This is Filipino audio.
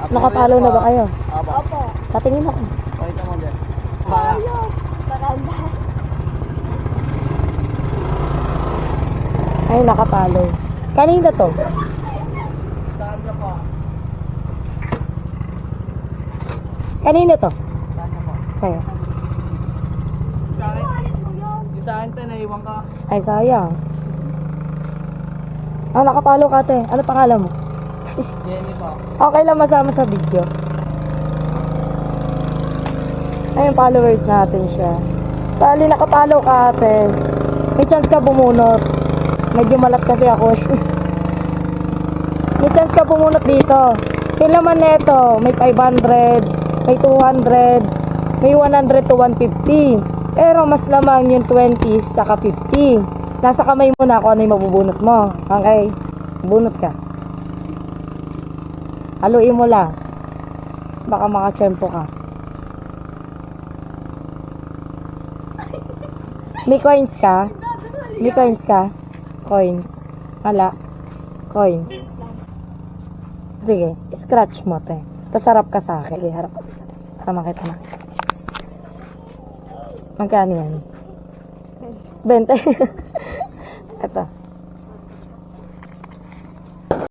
Nakapalo na ba kayo? Opo. Patingin ako. Pakita mo dyan. Ayun. Maganda. Ay, nakapalo. Kanina to? Saan ka po? Kanina to? Saan ka po? Sa'yo. Sa akin. Di sa akin tayo, naiwan ka. Ay, sayang. Ah, nakapalo ka, te. Ano pangalan mo? Jenny po. Okay lang masama sa video. Ayun, followers natin siya. Tali, nakapalo ka, ate. May chance ka bumunot. Medyo malat kasi ako eh. May chance ka bumunot dito. Yung laman neto, may 500, may 200, may 100 to 150. Pero mas lamang yung 20 saka 50. Nasa kamay mo na kung ano yung mabubunot mo. Okay? Bunot ka. Haluin mo lang. Baka makatsempo ka. May coins ka? May coins ka? Coins. Wala. Coins. Sige, scratch mo, te. Tapos harap ka sa akin. Sige, harap ka dito. Para makita na. Magkano yan? 20.